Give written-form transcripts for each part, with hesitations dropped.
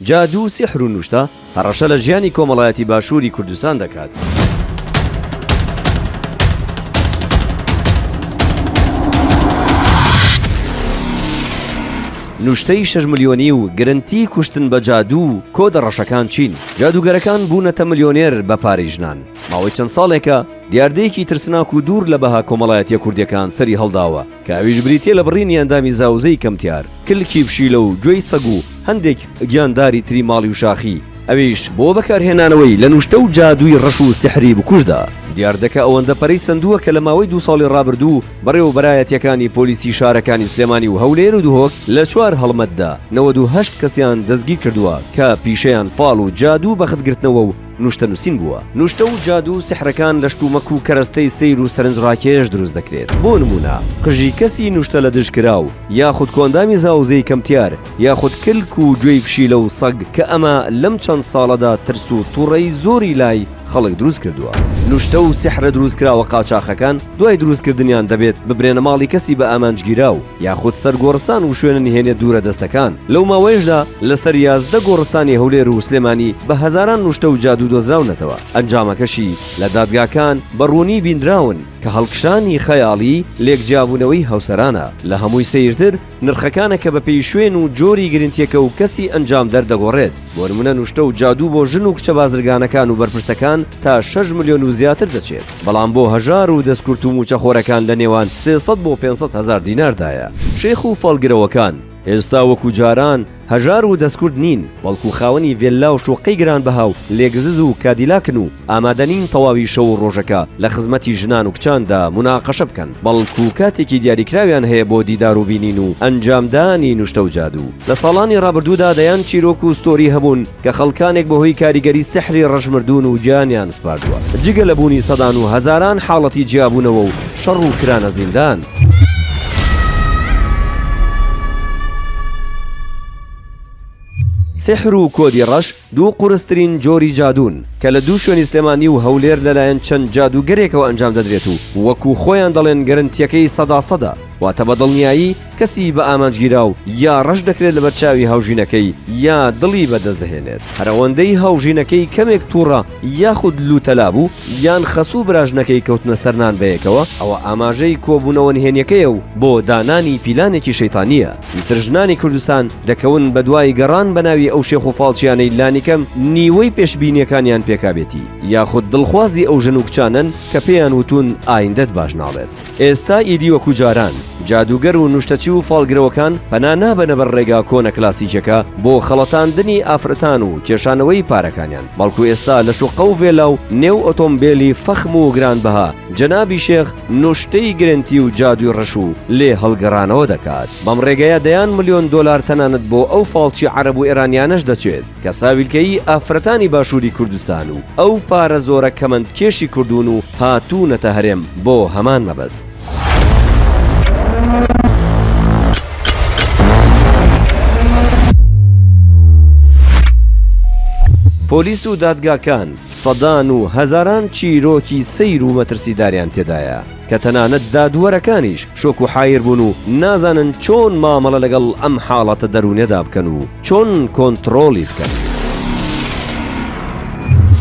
جادو سحر و نوشتە هەڕەشە لە ژیانی کۆمەڵایەتی باشووری کوردستان دەکات. نوشتەی 6 ملیۆنی و گرنتی کوشتن بە جادو کۆدە ڕەشەکان چین. جادوگەرەکان بوونەتە ملیۆنێر بە پارەی ژنان. ماوەی چەند ساڵێکە دیاردەیەکی ترسناک و دوور لە بەها کۆمەڵایەتیە کوردیەکان سەری هەڵداوە کە ئەویش بریتێ لە بڕینی ئەندامی زاوزەی کەمتیار، کلکی پشیلە و گوێی سەگ و هەندێک گیانداری تری ماڵی و شاخی. ئەویش بۆ بەکارهێنانەوەی لە نوشتە و جادووی ڕەش و سحری بکوژدا. دیاردەکە ئەوەندە پەرەی سندووە کە لە ماوەی 2 ساڵی ڕابردوو بەڕێوە بەرایەتیەکانی پۆلیسی شارەکانی سلێمانی و هەولێر و دوهۆک لە 4 هەڵمەتدا 98 کەسیان دەستگیر کردووە کە پیشەیان فاڵ و جادوو بەخەتگرتنەوە و نوشتە نووسین بووە. نوشتە و جادو و سحرەکان لە شتومەک و کەرەستەی سەیر و سەرنجڕاکێش دروست دەکرێت. بۆ نمونە قژی کەسی نوشتە لە دژکراو یاخود کۆندامی زاوزەی کەمتیار یاخود کلک و گوێی پشیلە و سەگ کە ئەمە لەم چەند ساڵەدا ترس و تووڕەی زۆری لای خەڵک دروست کردووە. نوشتە و سحرە دروستکراوە قاچاخەکان دوای دروستکردنیان دەبێت ببرێنە ماڵی کەسی بە ئامانجگیراو یاخود سەر گۆڕستان و شوێنە نهێنێت دوورە دەستەکان. لەو ماوەیەشدا لەسەر 11 گۆڕستانی هەولێر و سلێمانی بە هەزاران نوشتە و جادو دۆزراونەتەوە. ئەنجامەکەشی لە دادگاکان بەڕوونی بیندراون کە هەڵکشانی خەیاڵی لێکجیابوونەوەی هەوسەرانە. لە هەمووی سەیرتر نرخەکانە کە بەپێی شوێن و جۆری گرنتیەکە و کەسی ئەنجام دەردەگۆڕێت. بۆ نمونە نوشتە و جادو بۆ ژن و کچە بازرگانەکان و بەرپرسەکان تا 6 ملیۆن و زیاتر دەچێت. بەڵام بۆ هەژار و دەستکورت و موچەخۆرەکان لە نێوان 300 بۆ 500 هزار دیناردایە. شێخ و فەڵگرەوەکان ئێستا وەکو جاران هەژار و دەستکورد نین، بەڵکو خاوەنی ڤێلا و شۆقەی گران بەهاو لێگزز و کادیلاکن و ئامادەنین تەواوی شەو و ڕۆژەکە لە خزمەتی ژنان و کچاندا مناقەشە بکەن، بەڵکو کاتێکی دیاریکراویان هەیە بۆ دیدار و بینین و ئەنجامدانی نوشتە و جادو. لە ساڵانی ڕابردوودا دەیان چیرۆک و ستۆری هەبوون کە خەڵکانێک بەهۆی کاریگەری سحری ڕەشمردون و گیانیان سپاردووە، جگە لە بوونی سەدان و هەزاران حاڵەتی جیابوونەوە و شەڕ و کرانە زیندان. سحر و کۆدی ڕەش دوو قورسترین جۆری جادون کە لە دوو شوێنی سلێمانی و هەولێر لەلایەن چەند جادوگەرێکەوە ئەنجام دەدرێت و وەکو خۆیان دەڵێن گەرنتیەکەی سەدا واتە بە دڵنیایی کەسی بە ئامانجگیرا و یا ڕەش دەکرێت لە بەرچاوی هاوژینەکەی یا دڵی بەدەست دەهێنێت. هەرەوەندەی هاوژینەکەی کەمێک تووڕە یاخود لوتەلا بوو یان خەسوو براژنەکەی کەوتنە سەرنان بەیەکەوە ئەوە ئاماژەی کۆبوونەوە نهێنیەکەیە و بۆ دانانی پیلانێکی شەیتانیە. ئیتر ژنانی کوردستان دەکەون بە دوای گەڕان بە ناوی ئەو شێخ و فاڵچیانەی لانیکەم نیوەی پێشبینیەکانیان پێکابێتی یاخود دڵخوازی ئەو ژن و کچانن کە پێیان وتون ئایندەت باش ناڵێت. ئێستا ئیدی وەکو جاران جادوگەر و نوشتەچی و فاڵگرەوەکان پەنا نابەنە بەر ڕێگا کۆنە کلاسیکەکە بۆ خەڵەتاندنی ئافرەتان و کێشانەوەی پارەکانیان، بەڵکو ئێستا لە شوقە و ڤێلا و نێو ئۆتۆمبیلی فەخم و گرانبەها جەنابی شێخ نوشتەی گرنتی و جادوی ڕەش و لێ هەڵگەڕانەوە دەکات. بەم ڕێگەیە دەیان ملیۆن دۆلار تەنانەت بۆ ئەو فاڵچی عەرەب و ئێرانیانەش دەچێت کە ساویلکەی ئافرەتانی باشووری کوردستان و ئەو پارە زۆرە کەمەند کێشی کوردون و هاتوونەتە هەرێم بۆ هەمان مەبەست. پۆلیس و دادگاکان سەدان و هەزاران چیرۆکی سەیر و مەترسیداریان تێدایە کە تەنانەت دادوەرەکانیش شۆک و حایر بوون و نازانن چۆن مامەڵە لەگەڵ ئەم حاڵەتە دەرونێدا بکەن و چۆن کۆنتڕۆڵی بکەن.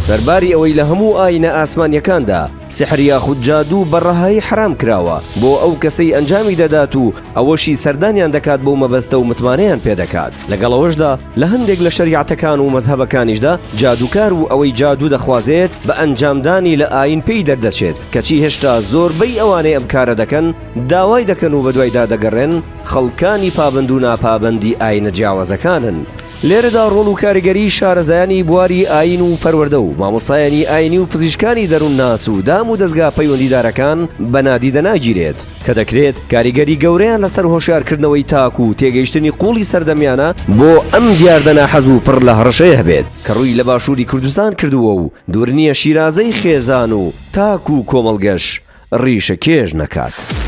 سەرباری ئەوەی لە هەموو ئاینە ئاسمانیەکاندا سحر یاخود جادوو بەڕەهایی حرام کراوە بۆ ئەو کەسەی ئەنجامی دەدات و ئەوەشی سەردانیان دەکات بۆ مەبەستە و متمانەیان پێدەکات. لەگەڵەوەشدا لە هەندێک لە شەریعەتەکان و مەزهەبەکانیشدا جادوکار و ئەوەی جادوو دەخوازێت بە ئەنجامدانی لە ئاین پێی دەردەچێت کەچی هێشتا زۆربەی ئەوانەی ئەم کارە دەکەن داوای دەکەن و بەدوایدا دەگەڕێن خەڵکانی پابند و ناپابندی ئاینە جیاوازەکانن. لێرەدا ڕۆڵ و کاریگەری شارەزایانی بواری ئاین و پەروەردە و مامۆسایانی ئاینی و پزیشکانی دەروون ناس و دام و دەستگا پەیوەندیدارەکان بەنادی دەناگیرێت کە دەکرێت کاریگەری گەورەیان لەسەر هۆشیارکردنەوەی تاک و تێگەیشتنی قوڵی سەردەمیانە بۆ ئەم دیاردەنا حەز و پڕ لە هەڕەشەیە هەبێت کە ڕووی لە باشووری کوردستان کردووە و دوور نییە شیرازەی خێزان و تاک و کۆمەڵگەش ڕیشە کێژ نەکات.